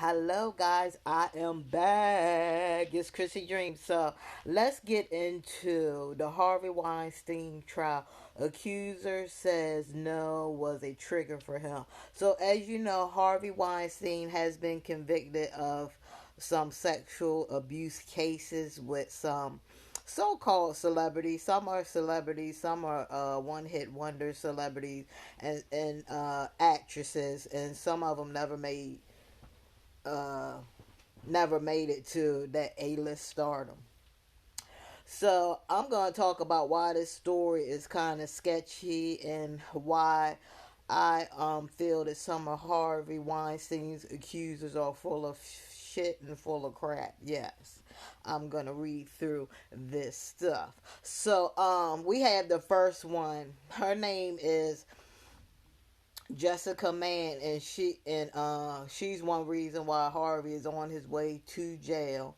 Hello, guys. I am back. It's Chrissy Dream. So let's get into the Harvey Weinstein trial. Accuser says no was a trigger for him. So, as you know, Harvey Weinstein has been convicted of some sexual abuse cases with some so-called celebrities. Some are celebrities, some are one-hit wonder celebrities and actresses, and some of them uh, never made it to that A-list stardom. So I'm going to talk about why this story is kind of sketchy and why I feel that some of Harvey Weinstein's accusers are full of shit and full of crap. Yes. I'm going to read through this stuff. So we have the first one. Her name is Jessica Mann, and she's one reason why Harvey is on his way to jail.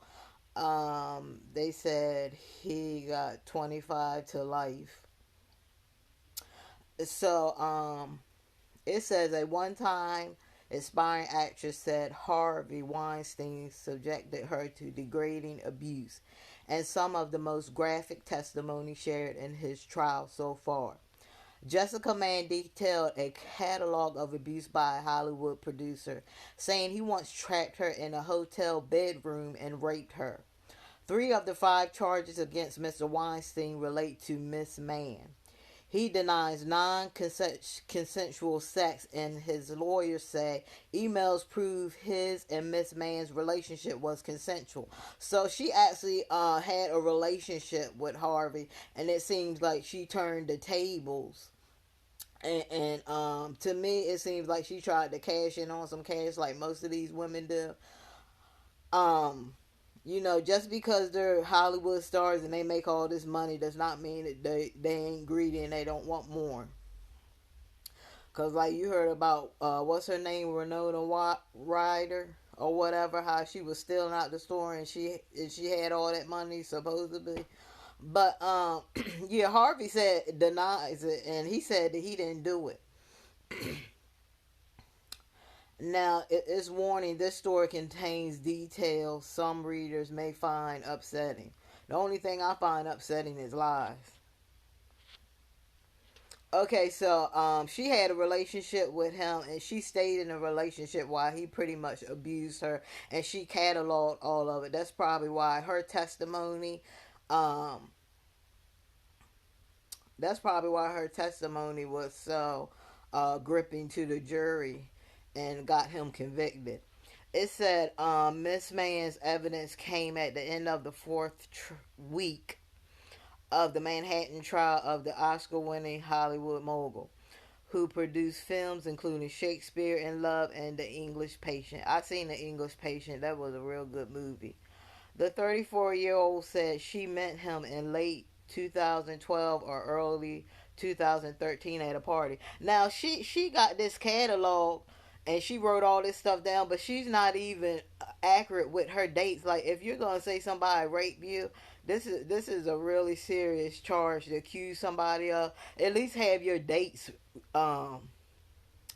They said he got 25 to life. So it says a one time aspiring actress said Harvey Weinstein subjected her to degrading abuse and some of the most graphic testimony shared in his trial so far. Jessica Mann detailed a catalog of abuse by a Hollywood producer, saying he once trapped her in a hotel bedroom and raped her. Three of the five charges against Mr. Weinstein relate to Miss Mann. He denies non-consensual sex, and his lawyers say emails prove his and Miss Mann's relationship was consensual. So she actually had a relationship with Harvey, and it seems like she turned the tables. And to me, it seems like she tried to cash in on some cash, like most of these women do. Um, just because they're Hollywood stars and they make all this money does not mean that they ain't greedy and they don't want more. Cause like you heard about what's her name, Renata Ryder or whatever, how she was stealing out the store and she had all that money supposedly. But yeah, Harvey said denies it, and he said that he didn't do it. Now, it is warning this story contains details some readers may find upsetting. The only thing I find upsetting is lies. Okay, so she had a relationship with him, and she stayed in a relationship while he pretty much abused her, and she cataloged all of it. That's probably why her testimony, um, was so gripping to the jury and got him convicted. It said Miss Mann's evidence came at the end of the fourth week of the Manhattan trial of the Oscar-winning Hollywood mogul, who produced films including Shakespeare in Love and The English Patient. I seen The English Patient. That was a real good movie. The 34-year-old said she met him in late 2012 or early 2013 at a party. Now she got this catalog and she wrote all this stuff down, but she's not even accurate with her dates. Like if you're gonna say somebody raped you, this is a really serious charge to accuse somebody of. At least have your dates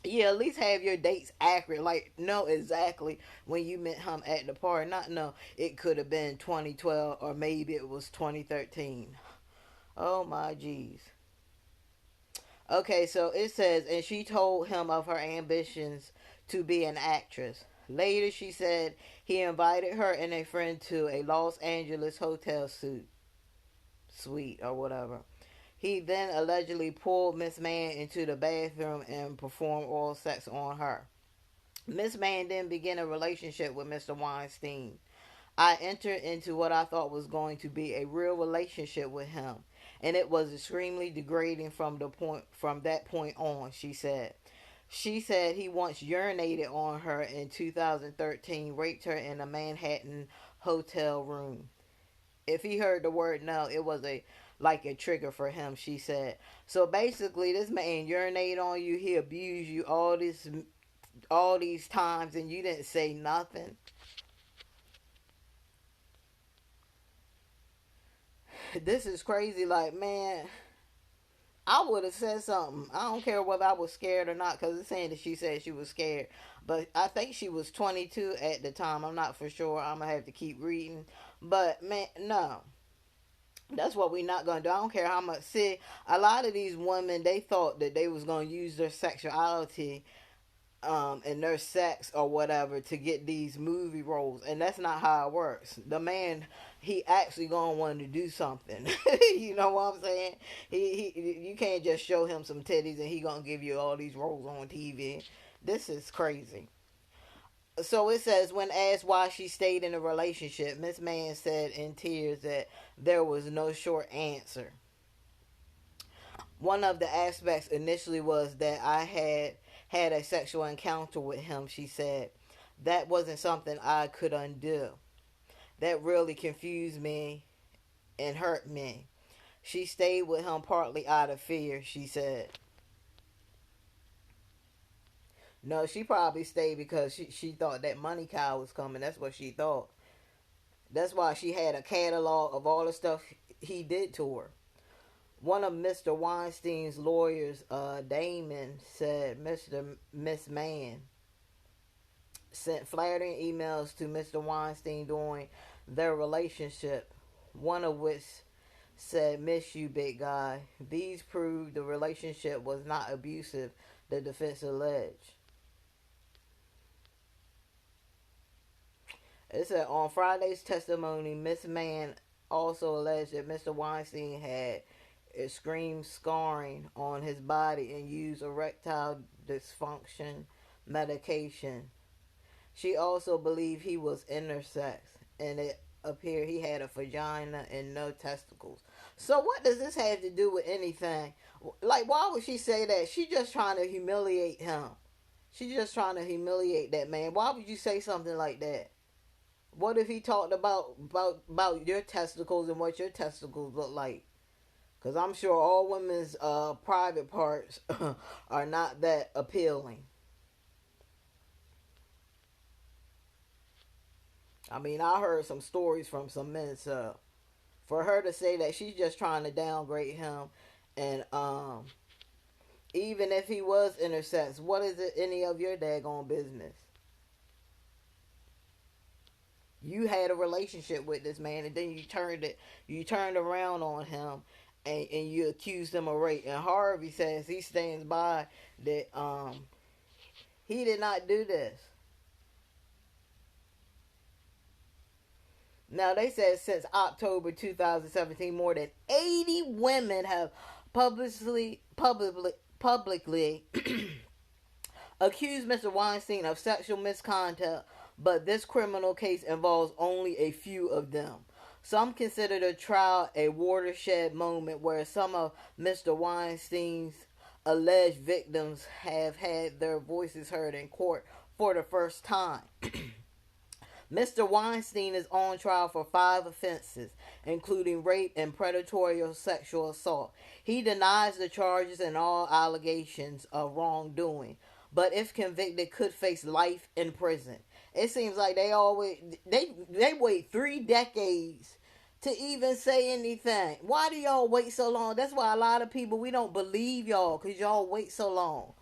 yeah, at least have your dates accurate. Like, know exactly when you met him at the party. Not know it could have been 2012 or maybe it was 2013. Oh my jeez. Okay, so it says, and she told him of her ambitions to be an actress. Later, she said he invited her and a friend to a Los Angeles hotel suite or whatever. He then allegedly pulled Miss Mann into the bathroom and performed oral sex on her. Miss Mann then began a relationship with Mr. Weinstein. I entered into what I thought was going to be a real relationship with him, and it was extremely degrading from that point on, she said. She said he once urinated on her in 2013, raped her in a Manhattan hotel room. If he heard the word no, it was a trigger for him, she said. So basically this man urinated on you, he abused you all these times and you didn't say nothing. This is crazy. Like, man, I would have said something. I don't care whether I was scared or not, because it's saying that she said she was scared. But I think she was 22 at the time. I'm not for sure. I'm going to have to keep reading. But, man, no. That's what we not going to do. I don't care how much. See, a lot of these women, they thought that they was going to use their sexuality and their sex or whatever to get these movie roles, and that's not how it works. The man, he actually gonna want to do something. You know what I'm saying? You can't just show him some titties and he gonna give you all these roles on TV. This is crazy. So it says, when asked why she stayed in a relationship, Miss Mann said in tears that there was no short answer. One of the aspects initially was that I had a sexual encounter with him, she said. That wasn't something I could undo. That really confused me and hurt me. She stayed with him partly out of fear, she said. No, she probably stayed because she thought that money cow was coming. That's what she thought. That's why she had a catalog of all the stuff he did to her. One of Mr. Weinstein's lawyers, Damon, said Miss Mann sent flattering emails to Mr. Weinstein during their relationship, one of which said, "Miss you, big guy." These proved the relationship was not abusive, the defense alleged. It said on Friday's testimony, Miss Mann also alleged that Mr. Weinstein had extreme scarring on his body and used erectile dysfunction medication. She also believed he was intersex, and it appeared he had a vagina and no testicles. So what does this have to do with anything? Like, why would she say that? She just trying to humiliate him. She just trying to humiliate that man. Why would you say something like that? What if he talked about your testicles and what your testicles look like? Because I'm sure all women's private parts are not that appealing. I mean, I heard some stories from some men, so for her to say that she's just trying to downgrade him, and even if he was intersex, what is it any of your daggone business? You had a relationship with this man, and then you turned around on him, and you accused him of rape. And Harvey says he stands by that he did not do this. Now, they said since October 2017, more than 80 women have publicly accused Mr. Weinstein of sexual misconduct, but this criminal case involves only a few of them. Some consider the trial a watershed moment where some of Mr. Weinstein's alleged victims have had their voices heard in court for the first time. Mr. Weinstein is on trial for 5 offenses, including rape and predatory sexual assault. He denies the charges and all allegations of wrongdoing, but if convicted, could face life in prison. It seems like they wait 3 decades to even say anything. Why do y'all wait so long? That's why a lot of people, we don't believe y'all, because y'all wait so long.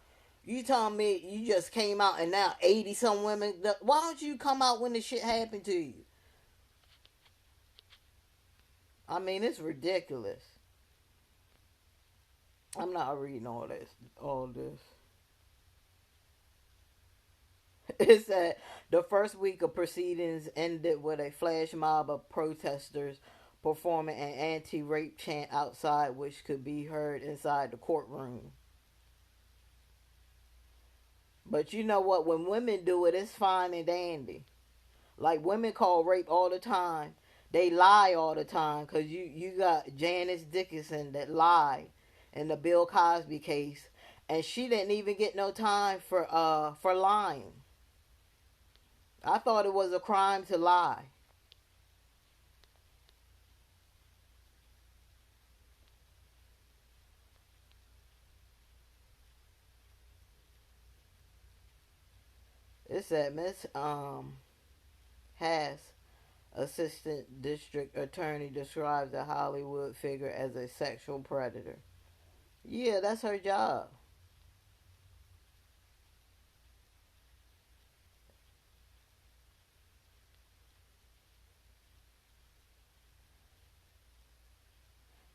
You telling me you just came out and now 80 some women, why don't you come out when the shit happened to you? I mean, it's ridiculous. I'm not reading all this. It said the first week of proceedings ended with a flash mob of protesters performing an anti-rape chant outside, which could be heard inside the courtroom. But you know what? When women do it, it's fine and dandy. Like, women call rape all the time. They lie all the time, because you got Janice Dickinson that lied in the Bill Cosby case, and she didn't even get no time for lying. I thought it was a crime to lie. It said Miss Haas, assistant district attorney, describes the Hollywood figure as a sexual predator. Yeah, that's her job.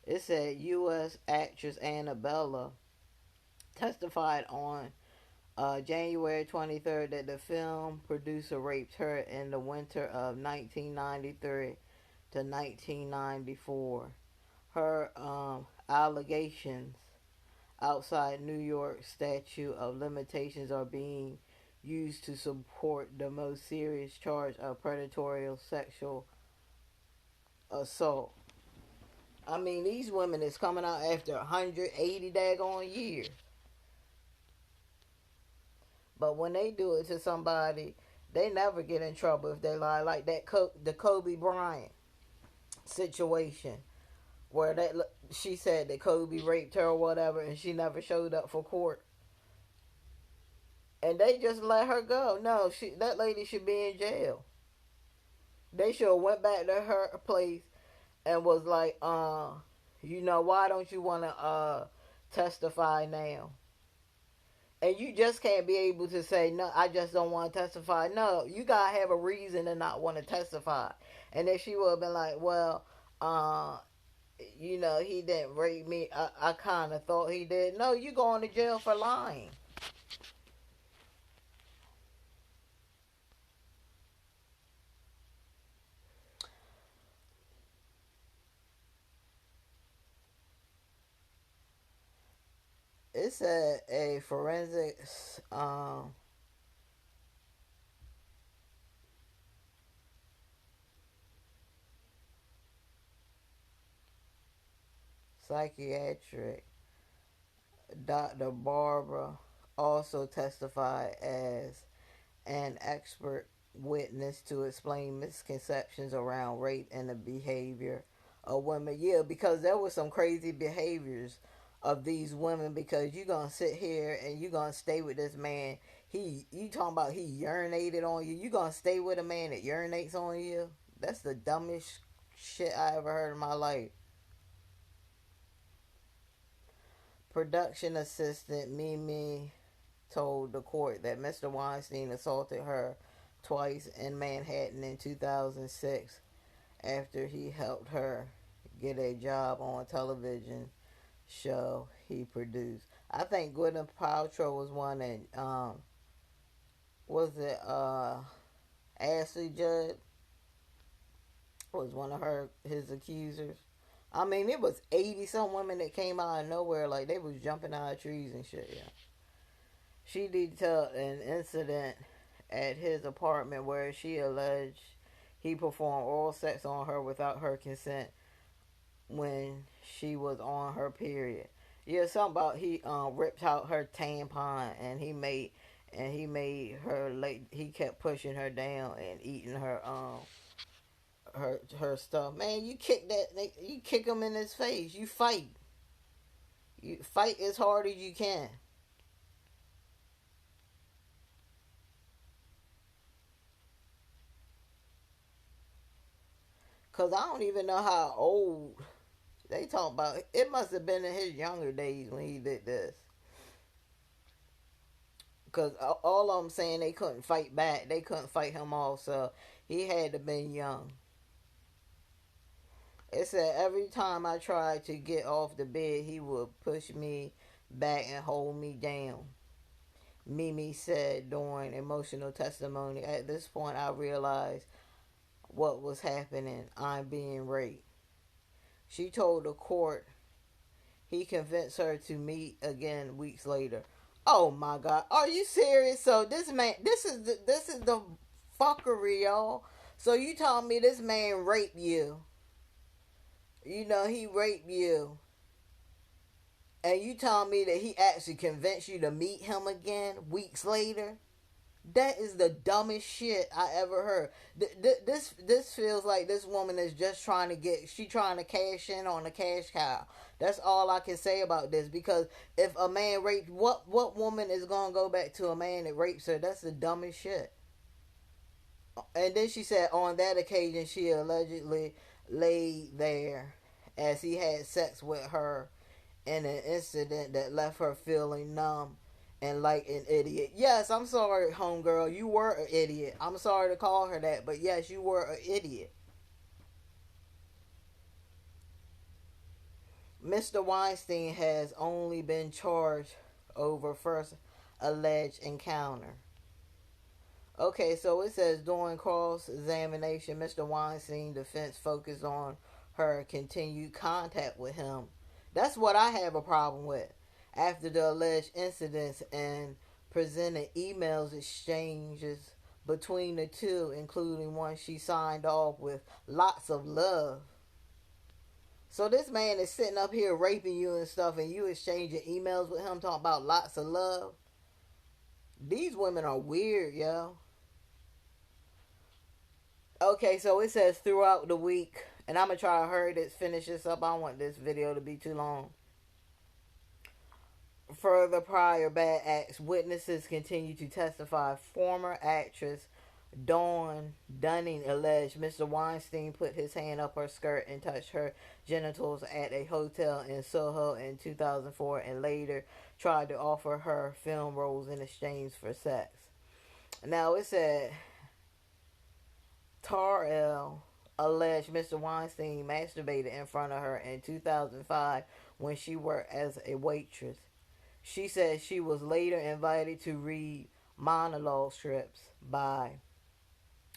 It said U.S. actress Annabella testified on January 23rd that the film producer raped her in the winter of 1993 to 1994. Her allegations outside New York statute of limitations are being used to support the most serious charge of predatory sexual assault. I mean, these women is coming out after 180 daggone years. But when they do it to somebody, they never get in trouble if they lie. Like that, the Kobe Bryant situation, where she said that Kobe raped her or whatever, and she never showed up for court, and they just let her go. No, that lady should be in jail. They should have went back to her place and was like, why don't you want to testify now? And you just can't be able to say, no, I just don't want to testify. No, you got to have a reason to not want to testify. And then she would have been like, well, he didn't rape me. I kind of thought he did. No, you going to jail for lying. It said a forensics psychiatric Dr. Barbara also testified as an expert witness to explain misconceptions around rape and the behavior of women. Yeah, because there was some crazy behaviors of these women, because you gonna sit here and you gonna stay with this man. You talking about he urinated on you. You gonna stay with a man that urinates on you? That's the dumbest shit I ever heard in my life. Production assistant Mimi told the court that Mr. Weinstein assaulted her twice in Manhattan in 2006 after he helped her get a job on a television show he produced. I think Gwyneth Paltrow was one, and was it Ashley Judd was one of his accusers. I mean, it was 80 some women that came out of nowhere, like they was jumping out of trees and shit. Yeah. She detailed an incident at his apartment where she alleged he performed oral sex on her without her consent when she was on her period. Yeah, something about he ripped out her tampon, and he made her like he kept pushing her down and eating her stuff. Man, you kick him in his face. You fight. You fight as hard as you can. Cause I don't even know how old they talk about. It must have been in his younger days when he did this. Cause all of them saying they couldn't fight back. They couldn't fight him off. So he had to been young. It said every time I tried to get off the bed, he would push me back and hold me down. Mimi said during emotional testimony. At this point, I realized what was happening. I'm being raped. She told the court he convinced her to meet again weeks later. Oh my God, are you serious? So this man, this is the fuckery, y'all. So you telling me this man raped you? He raped you, and you telling me that he actually convinced you to meet him again weeks later? That is the dumbest shit I ever heard. This feels like this woman is just trying to cash in on the cash cow. That's all I can say about this, because if a man raped, what woman is gonna go back to a man that rapes her? That's the dumbest shit. And then she said on that occasion she allegedly laid there as he had sex with her in an incident that left her feeling numb and like an idiot. Yes, I'm sorry, homegirl. You were an idiot. I'm sorry to call her that, but yes, you were an idiot. Mr. Weinstein has only been charged over first alleged encounter. Okay, so it says during cross examination, Mr. Weinstein defense focused on her continued contact with him. That's what I have a problem with. After the alleged incidents and presented emails exchanges between the two, including one she signed off with lots of love. So this man is sitting up here raping you and stuff, and you exchanging emails with him talking about lots of love. These women are weird, yo. Okay, so it says throughout the week, and I'm going to try to hurry this, finish this up. I don't want this video to be too long. Further prior bad acts, witnesses continue to testify. Former actress Dawn Dunning alleged Mr. Weinstein put his hand up her skirt and touched her genitals at a hotel in Soho in 2004 and later tried to offer her film roles in exchange for sex. Now it said Tarell alleged Mr. Weinstein masturbated in front of her in 2005 when she worked as a waitress. She said she was later invited to read monologue strips by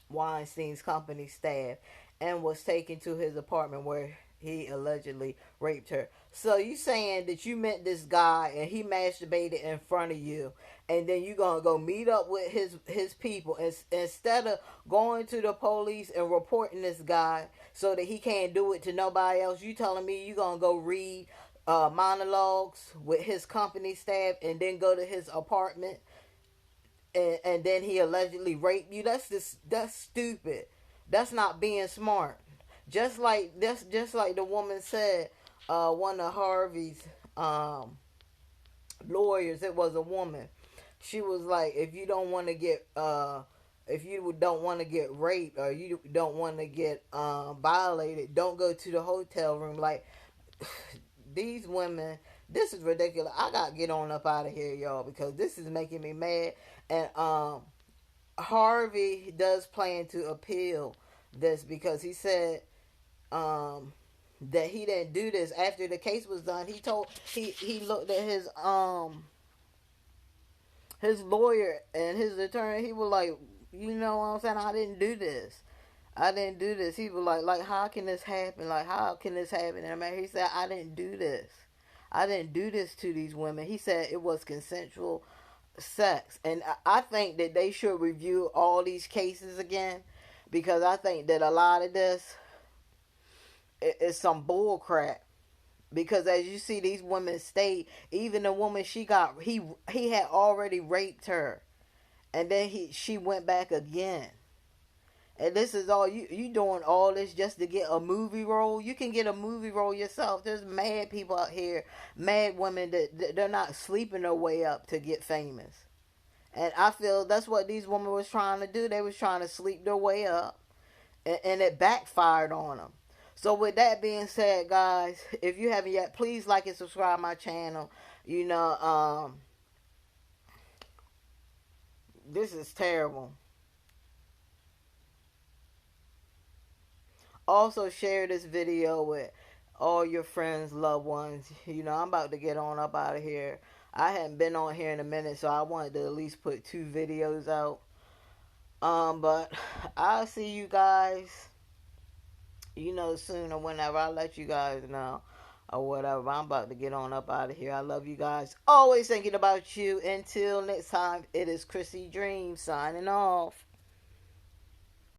Weinstein's company staff and was taken to his apartment where he allegedly raped her. So you saying that you met this guy and he masturbated in front of you, and then you gonna go meet up with his people instead of going to the police and reporting this guy so that he can't do it to nobody else? You telling me you gonna go read monologues with his company staff and then go to his apartment and then he allegedly raped you? That's stupid. That's not being smart. Just like the woman said, one of Harvey's lawyers, it was a woman. She was like, if you don't want to get raped or you don't want to get violated, don't go to the hotel room. Like, these women, this is ridiculous. I gotta get on up out of here, y'all, because this is making me mad. And Harvey does plan to appeal this because he said that he didn't do this after the case was done. He looked at his lawyer and his attorney. He was like, you know what I'm saying? I didn't do this. He was like, how can this happen? Like, how can this happen? And he said, I didn't do this. I didn't do this to these women. He said it was consensual sex. And I think that they should review all these cases again, because I think that a lot of this is some bull crap. Because as you see, these women stayed. Even the woman he had already raped her, and then she went back again. And this is all you doing all this just to get a movie role? You can get a movie role yourself. There's mad people out here, mad women that they're not sleeping their way up to get famous. And I feel that's what these women was trying to do. They was trying to sleep their way up, and it backfired on them. So with that being said, guys, if you haven't yet, please like and subscribe my channel. You know, this is terrible. Also, share this video with all your friends, loved ones. You know, I'm about to get on up out of here. I hadn't been on here in a minute, so I wanted to at least put 2 videos out. But I'll see you guys, you know, soon or whenever. I'll let you guys know or whatever. I'm about to get on up out of here. I love you guys. Always thinking about you. Until next time, it is Chrissy Dream signing off.